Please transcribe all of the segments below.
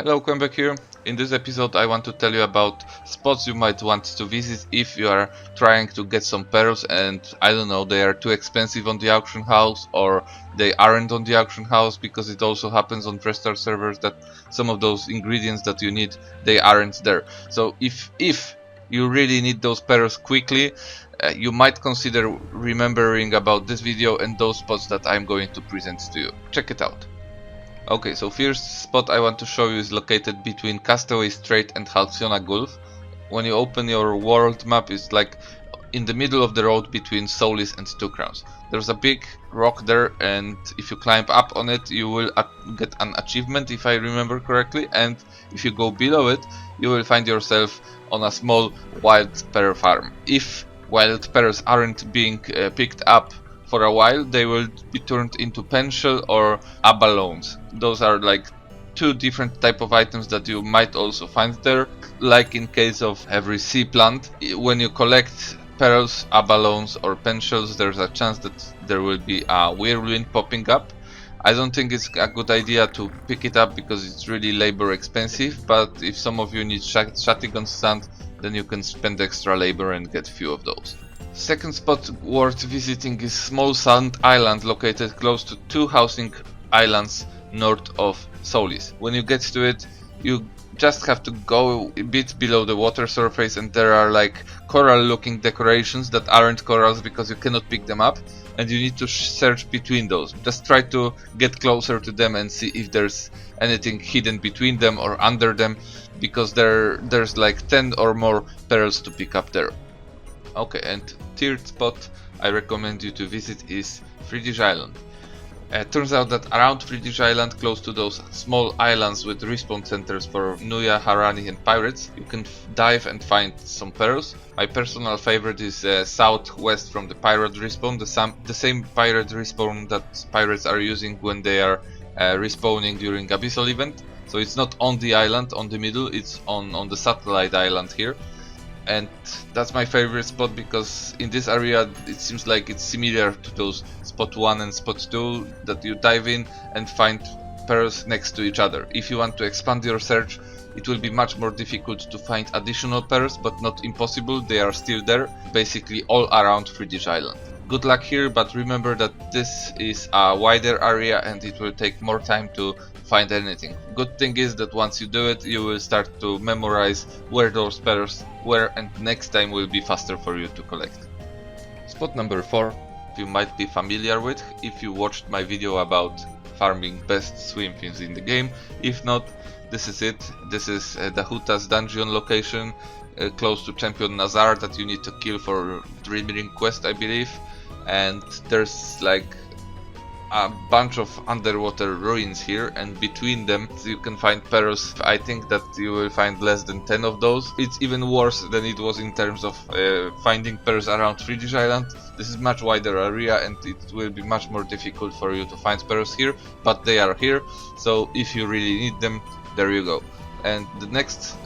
Hello, Qembek here. In this episode I want to tell you about spots you might want to visit if you are trying to get some pearls and I don't know, they are too expensive on the auction house or they aren't on the auction house, because it also happens on Fresh servers that some of those ingredients that you need, they aren't there. So if you really need those pearls quickly, you might consider remembering about this video and those spots that I'm going to present to you. Check it out. Okay, so first spot I want to show you is located between Castaway Strait and Halcyona Gulf. When you open your world map, it's like in the middle of the road between Solis and Two Crowns. There's a big rock there, and if you climb up on it you will get an achievement, if I remember correctly, and if you go below it you will find yourself on a small wild pearl farm. If wild pearls aren't being picked up for a while, they will be turned into penshell or abalones. Those are like two different type of items that you might also find there. Like in case of every sea plant, when you collect pearls, abalones or penshells, there's a chance that there will be a whirlwind popping up. I don't think it's a good idea to pick it up because it's really labor expensive, but if some of you need shatigon sand, then you can spend extra labor and get few of those. Second spot worth visiting is small sand island located close to two housing islands north of Solis. When you get to it, you just have to go a bit below the water surface and there are like coral looking decorations that aren't corals because you cannot pick them up, and you need to search between those. Just try to get closer to them and see if there's anything hidden between them or under them, because there's like 10 or more pearls to pick up there. Okay, and third spot I recommend you to visit is Fredish Island. Turns out that around Fredish Island, close to those small islands with respawn centers for Nuya, Harani and pirates, you can dive and find some pearls. My personal favorite is southwest from the pirate respawn, the same pirate respawn that pirates are using when they are respawning during Abyssal event. So it's not on the island on the middle, it's on the satellite island here. And that's my favorite spot because in this area it seems like it's similar to those spot 1 and spot 2 that you dive in and find pearls next to each other. If you want to expand your search, it will be much more difficult to find additional pearls, but not impossible, they are still there, basically all around Fredish Island. Good luck here, but remember that this is a wider area and it will take more time to find anything. Good thing is that once you do it, you will start to memorize where those pearls were, and next time will be faster for you to collect. Spot number 4 you might be familiar with if you watched my video about farming best Swimfins in the game. If not, this is it. This is the Huta's dungeon location close to Champion Nazar that you need to kill for Dreaming Quest, I believe. And there's like a bunch of underwater ruins here, and between them you can find pearls. I think that you will find less than 10 of those. It's even worse than it was in terms of finding pearls around Fredish Island. This is much wider area and it will be much more difficult for you to find pearls here, but they are here, so if you really need them, there you go. And the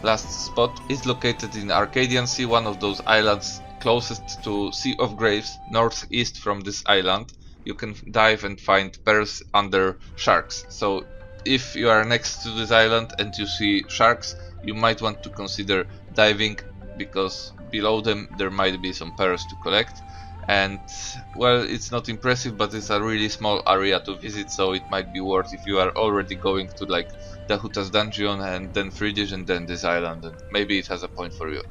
last spot is located in Arcadian Sea, one of those islands closest to Sea of Graves, northeast from this island. You can dive and find pearls under sharks. So if you are next to this island and you see sharks, you might want to consider diving, because below them there might be some pearls to collect. And well, it's not impressive, but it's a really small area to visit, so it might be worth if you are already going to like the Huta's dungeon and then Fredish and then this island, and maybe it has a point for you.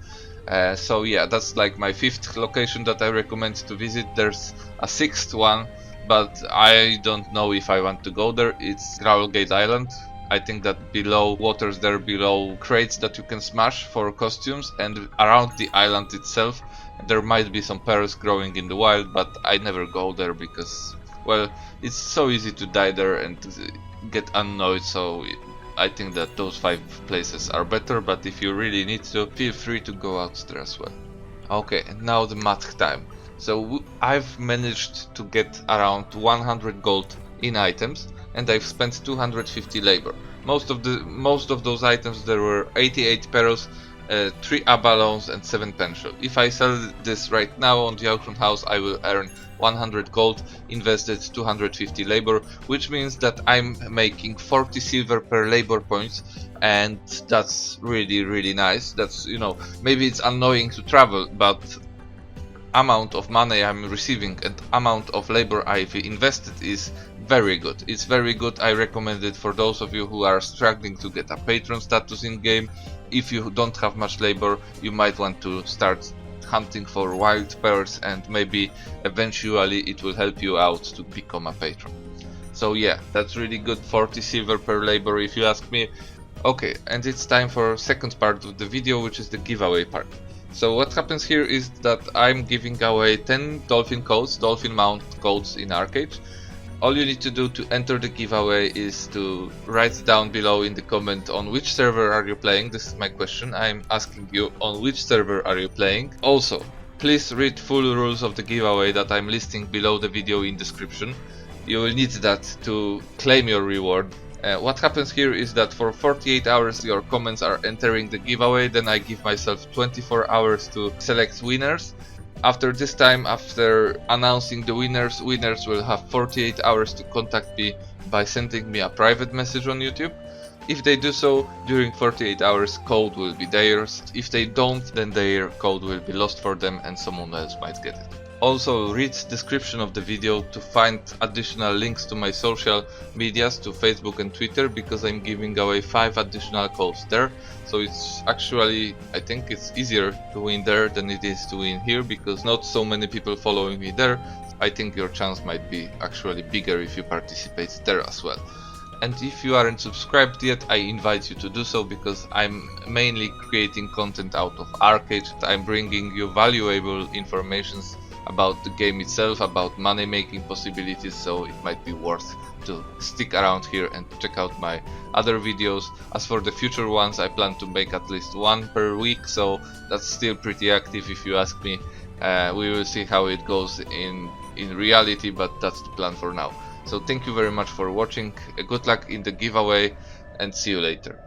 So yeah, that's like my 5th location that I recommend to visit. There's a 6th one, but I don't know if I want to go there. It's Travelgate Island. I think that below waters there, below crates that you can smash for costumes, and around the island itself there might be some pearls growing in the wild, but I never go there because, well, it's so easy to die there and get annoyed, so I think that those 5 places are better, but if you really need to, feel free to go out there as well. Okay, and now the math time. So I've managed to get around 100 gold in items and I've spent 250 labor. Most of those items, there were 88 pearls, 3 abalones and 7 penshell. If I sell this right now on the auction house, I will earn 100 gold, invested 250 labor, which means that I'm making 40 silver per labor points, and that's really nice. That's, you know, maybe it's annoying to travel, but amount of money I'm receiving and amount of labor I've invested is very good. It's very good. I recommend it for those of you who are struggling to get a patron status in game. If you don't have much labor, you might want to start hunting for wild pearls, and maybe eventually it will help you out to become a patron. So yeah, that's really good. 40 silver per labor if you ask me. Okay, and it's time for second part of the video, which is the giveaway part. So what happens here is that I'm giving away 10 dolphin codes, dolphin mount codes in ArcheAge. All you need to do to enter the giveaway is to write down below in the comment on which server are you playing. This is my question. I'm asking you, on which server are you playing? Also, please read full rules of the giveaway that I'm listing below the video in description. You will need that to claim your reward. What happens here is that for 48 hours your comments are entering the giveaway, then I give myself 24 hours to select winners. After this time, after announcing the winners will have 48 hours to contact me by sending me a private message on YouTube. If they do so, during 48 hours code will be theirs. If they don't, then their code will be lost for them and someone else might get it. Also, read description of the video to find additional links to my social medias, to Facebook and Twitter, because I'm giving away 5 additional codes there. So it's actually, I think it's easier to win there than it is to win here, because not so many people following me there. I think your chance might be actually bigger if you participate there as well. And if you aren't subscribed yet, I invite you to do so, because I'm mainly creating content out of ArcheAge. I'm bringing you valuable information about the game itself, about money making possibilities, so it might be worth to stick around here and check out my other videos. As for the future ones, I plan to make at least one per week, so that's still pretty active if you ask me. We will see how it goes in reality, but that's the plan for now. So thank you very much for watching, good luck in the giveaway, and see you later.